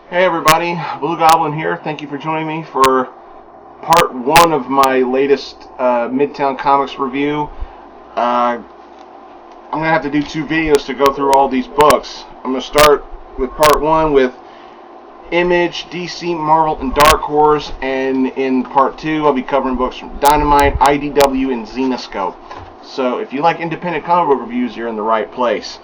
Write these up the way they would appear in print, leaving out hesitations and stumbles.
Hey everybody, Blugoblin here. Thank you for joining me for part one of my latest Midtown Comics review. I'm going to have to do two videos to go through all these books. I'm going to start with part one with Image, DC, Marvel, and Dark Horse, and in part two I'll be covering books from Dynamite, IDW, and Zenescope. So if you like independent comic book reviews, you're in the right place.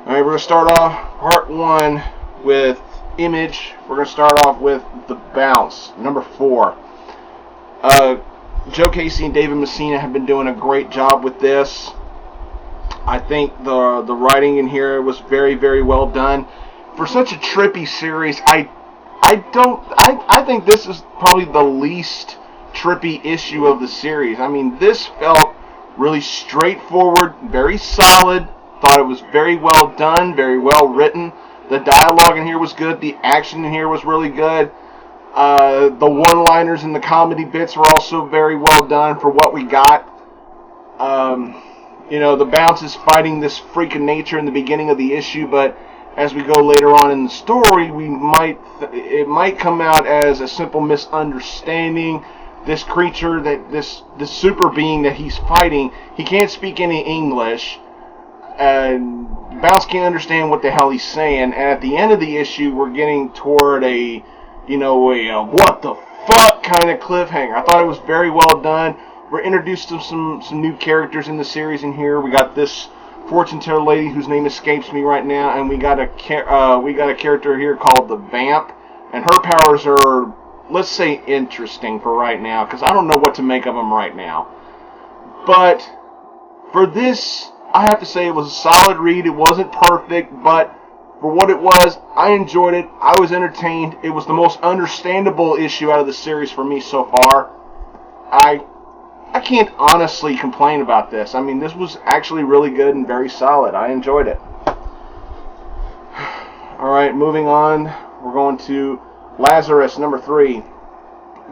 Alright, we're going to start off part one with Image. We're going to start off with The Bounce, number 4. Joe Casey and David Messina have been doing a great job with this. I think the writing in here was very, very well done. For such a trippy series, I think this is probably the least trippy issue of the series. I mean, this felt really straightforward, very solid. Thought it was very well done, very well written. The dialogue in here was good. The action in here was really good. The one-liners and the comedy bits were also very well done for what we got. The Bounce is fighting this freak of nature in the beginning of the issue, but as we go later on in the story, it might come out as a simple misunderstanding. This creature, this super being that he's fighting, he can't speak any English. Bounce can't understand what the hell he's saying, and at the end of the issue, we're getting toward a what the fuck kind of cliffhanger. I thought it was very well done. We're introduced to some new characters in the series in here. We got this fortune teller lady whose name escapes me right now, and we got a character here called the Vamp, and her powers are, let's say, interesting for right now, because I don't know what to make of them right now. But for this, I have to say it was a solid read. It wasn't perfect, but for what it was, I enjoyed it. I was entertained. It was the most understandable issue out of the series for me so far. I can't honestly complain about this. I mean, this was actually really good and very solid. I enjoyed it. Alright, moving on. We're going to Lazarus, number 3.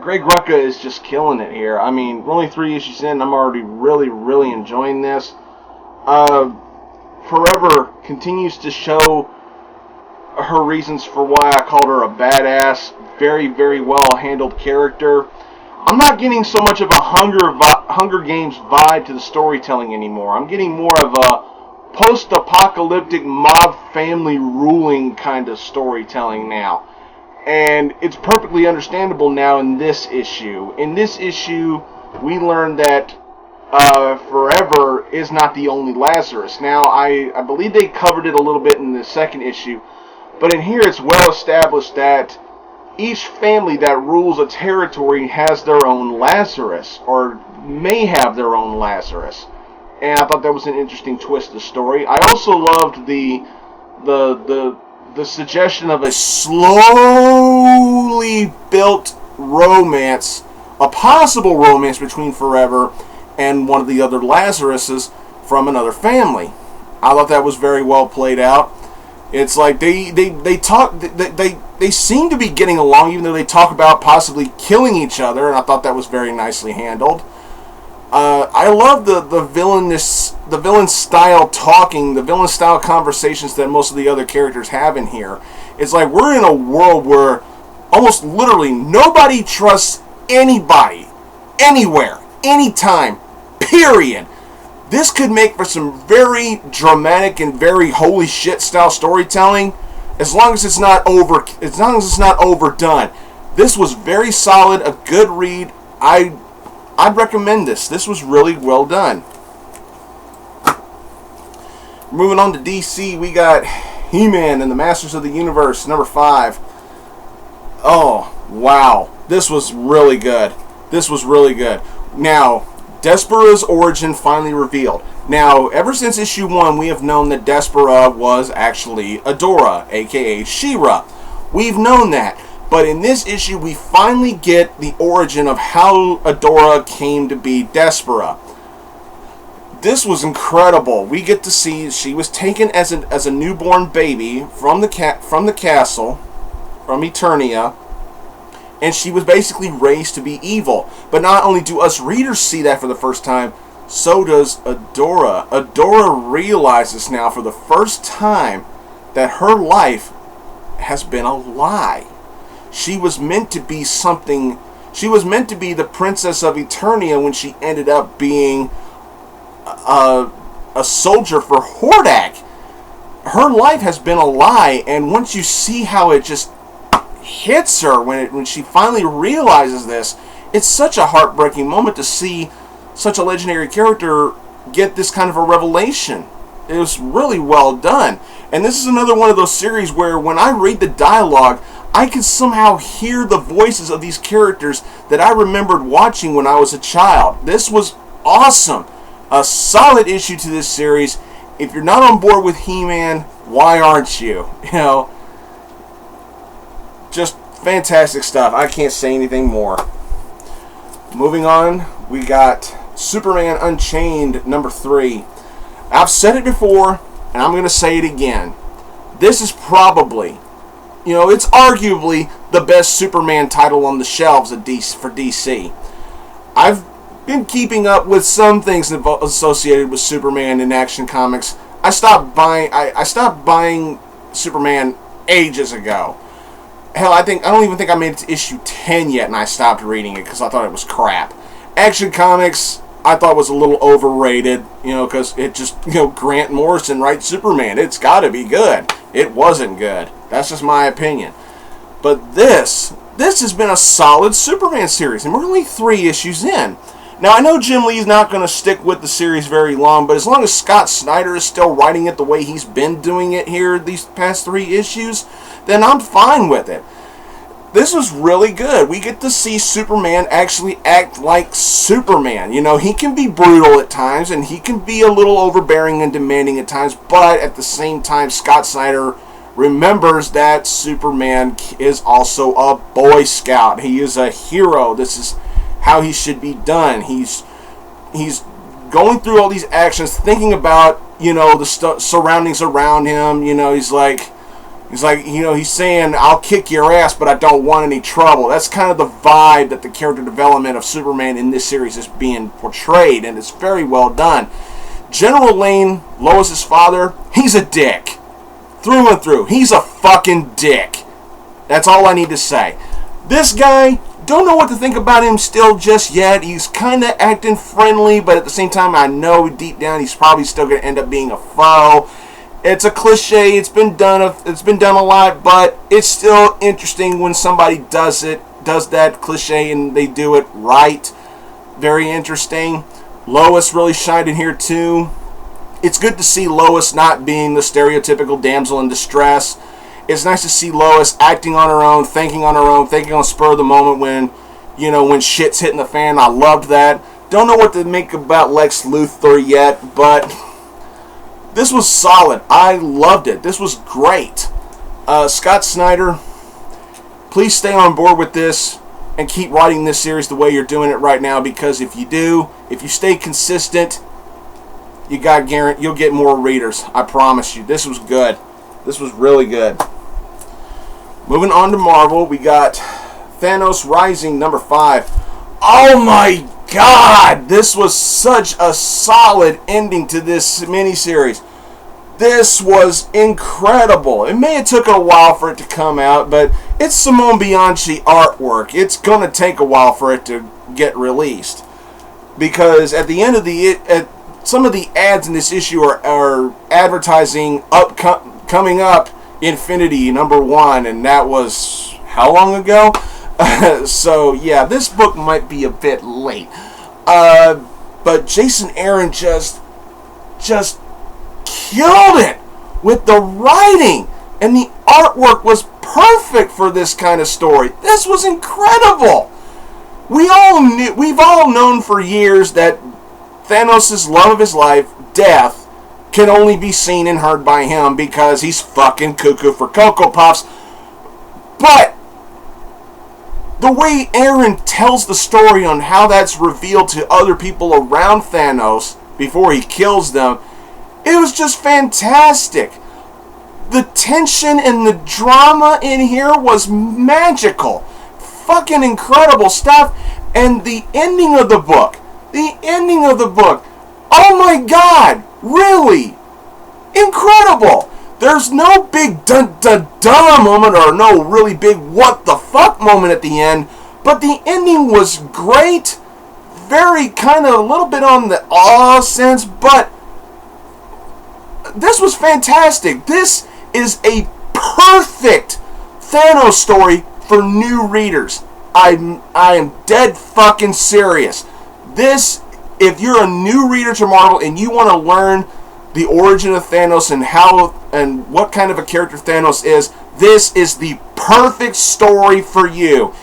Greg Rucka is just killing it here. I mean, we're only 3 issues in, I'm already really, really enjoying this. Forever continues to show her reasons for why I called her a badass. Very, very well handled character. I'm not getting so much of a Hunger Games vibe to the storytelling anymore. I'm getting more of a post-apocalyptic mob family ruling kind of storytelling now. And it's perfectly understandable now in this issue. In this issue, we learn that Forever is not the only Lazarus. Now, I believe they covered it a little bit in the second issue, but in here it's well established that each family that rules a territory has their own Lazarus, or may have their own Lazarus. And I thought that was an interesting twist of the story. I also loved the suggestion of a slowly built romance, a possible romance between Forever and one of the other Lazaruses from another family. I thought that was very well played out. It's like they seem to be getting along, even though they talk about possibly killing each other, and I thought that was very nicely handled. I love the villain style talking, the villain style conversations that most of the other characters have in here. It's like we're in a world where almost literally nobody trusts anybody, anywhere, anytime, period. This could make for some very dramatic and very holy shit style storytelling, as long as it's not overdone. This was very solid, a good read. I'd recommend this. This was really well done. Moving on to DC, we got He-Man and the Masters of the Universe, number 5. Oh, wow. This was really good. This was really good. Now, Despera's origin finally revealed. Now, ever since issue 1, we have known that Despera was actually Adora, aka She-Ra. We've known that. But in this issue, we finally get the origin of how Adora came to be Despera. This was incredible. We get to see she was taken as a newborn baby from the castle, from Eternia, and she was basically raised to be evil. But not only do us readers see that for the first time, so does Adora. Adora realizes now for the first time that her life has been a lie. She was meant to be something. She was meant to be the Princess of Eternia when she ended up being a soldier for Hordak. Her life has been a lie, and once you see how it just hits her when she finally realizes this, it's such a heartbreaking moment to see such a legendary character get this kind of a revelation. It was really well done. And this is another one of those series where when I read the dialogue, I can somehow hear the voices of these characters that I remembered watching when I was a child. This was awesome. A solid issue to this series. If you're not on board with He-Man, why aren't you? You know, just fantastic stuff. I can't say anything more. Moving on, we got Superman Unchained number 3. I've said it before, and I'm going to say it again. This is probably, it's arguably the best Superman title on the shelves for DC. I've been keeping up with some things associated with Superman in Action Comics. I stopped buying Superman ages ago. Hell, I don't even think I made it to issue 10 yet, and I stopped reading it because I thought it was crap. Action Comics, I thought was a little overrated, because it just, Grant Morrison writes Superman. It's got to be good. It wasn't good. That's just my opinion. But this has been a solid Superman series, and we're only 3 issues in. Now, I know Jim Lee's not going to stick with the series very long, but as long as Scott Snyder is still writing it the way he's been doing it here these past 3 issues, then I'm fine with it. This was really good. We get to see Superman actually act like Superman. He can be brutal at times, and he can be a little overbearing and demanding at times, but at the same time, Scott Snyder remembers that Superman is also a Boy Scout. He is a hero. This is how he should be done. He's going through all these actions, thinking about, the surroundings around him. He's saying, I'll kick your ass, but I don't want any trouble. That's kind of the vibe that the character development of Superman in this series is being portrayed, and it's very well done. General Lane, Lois's father, he's a dick. Through and through. He's a fucking dick. That's all I need to say. This guy, don't know what to think about him still just yet. He's kind of acting friendly, but at the same time, I know deep down he's probably still going to end up being a foe. It's a cliche. It's been done a lot, but it's still interesting when somebody does that cliche and they do it right. Very interesting. Lois really shined in here too. It's good to see Lois not being the stereotypical damsel in distress. It's nice to see Lois acting on her own, thinking on the spur of the moment when shit's hitting the fan. I loved that. Don't know what to make about Lex Luthor yet, but this was solid. I loved it. This was great. Scott Snyder, please stay on board with this and keep writing this series the way you're doing it right now, because if you stay consistent, you'll get more readers. I promise you. This was good. This was really good. Moving on to Marvel, we got Thanos Rising number 5. Oh my God! This was such a solid ending to this miniseries. This was incredible. It may have taken a while for it to come out, but it's Simone Bianchi artwork. It's going to take a while for it to get released, because at the end of some of the ads in this issue are advertising coming up Infinity number 1, and that was how long ago? So yeah, this book might be a bit late, but Jason Aaron just killed it with the writing, and the artwork was perfect for this kind of story. This was incredible. We've all known for years that Thanos' love of his life, death, can only be seen and heard by him because he's fucking cuckoo for Cocoa Puffs. But the way Aaron tells the story on how that's revealed to other people around Thanos before he kills them, it was just fantastic. The tension and the drama in here was magical. Fucking incredible stuff. And the ending of the book, oh my God, really incredible. There's no big dun-dun-dun moment or no really big what-the-fuck moment at the end, but the ending was great. Very kind of a little bit on the awe sense, but this was fantastic. This is a perfect Thanos story for new readers. I am dead fucking serious. This, if you're a new reader to Marvel and you want to learn the origin of Thanos and how and what kind of a character Thanos is, this is the perfect story for you.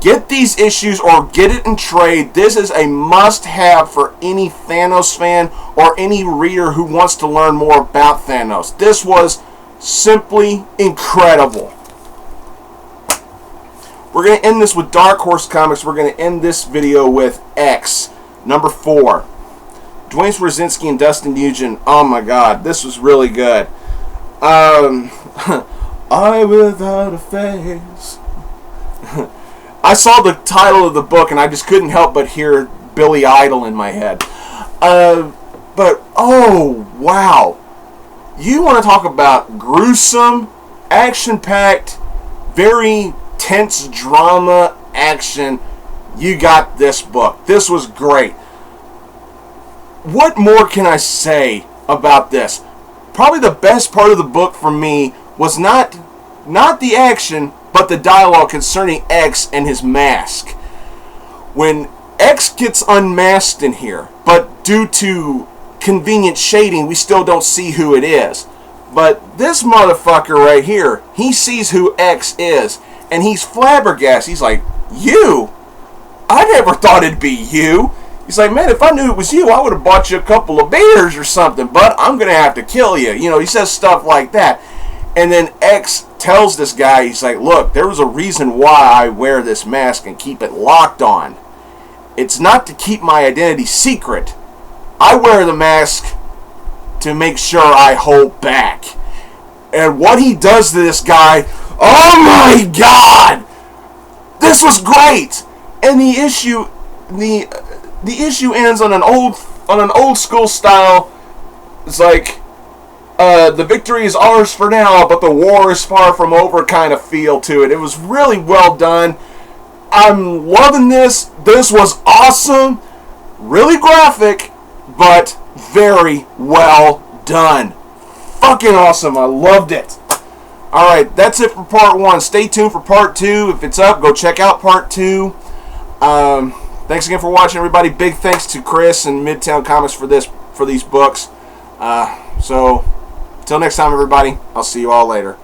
Get these issues or get it in trade. This is a must-have for any Thanos fan or any reader who wants to learn more about Thanos. This was simply incredible. We're going to end this with Dark Horse Comics. We're going to end this video with X, number 4. Dwayne Swarzynski and Dustin Nugent. Oh my god, this was really good. I without a face. I saw the title of the book and I just couldn't help but hear Billy Idol in my head. But, oh, wow. You want to talk about gruesome, action-packed, very tense drama action. You got this book. This was great. What more can I say about this? Probably the best part of the book for me was not the action, but the dialogue concerning X and his mask. When X gets unmasked in here, but due to convenient shading, we still don't see who it is. But this motherfucker right here, he sees who X is, and he's flabbergasted. He's like, you? I never thought it'd be you. He's like, man, if I knew it was you, I would have bought you a couple of beers or something, but I'm going to have to kill you. You know, he says stuff like that. And then X tells this guy, he's like, look, there was a reason why I wear this mask and keep it locked on. It's not to keep my identity secret. I wear the mask to make sure I hold back. And what he does to this guy, oh my god! This was great! And the issue ends on an old school style. It's like, the victory is ours for now, but the war is far from over kind of feel to it. It was really well done. I'm loving this. This was awesome. Really graphic, but very well done. Fucking awesome. I loved it. Alright, that's it for part 1. Stay tuned for part 2. If it's up, go check out part 2. Thanks again for watching, everybody. Big thanks to Chris and Midtown Comics for these books. So, until next time, everybody, I'll see you all later.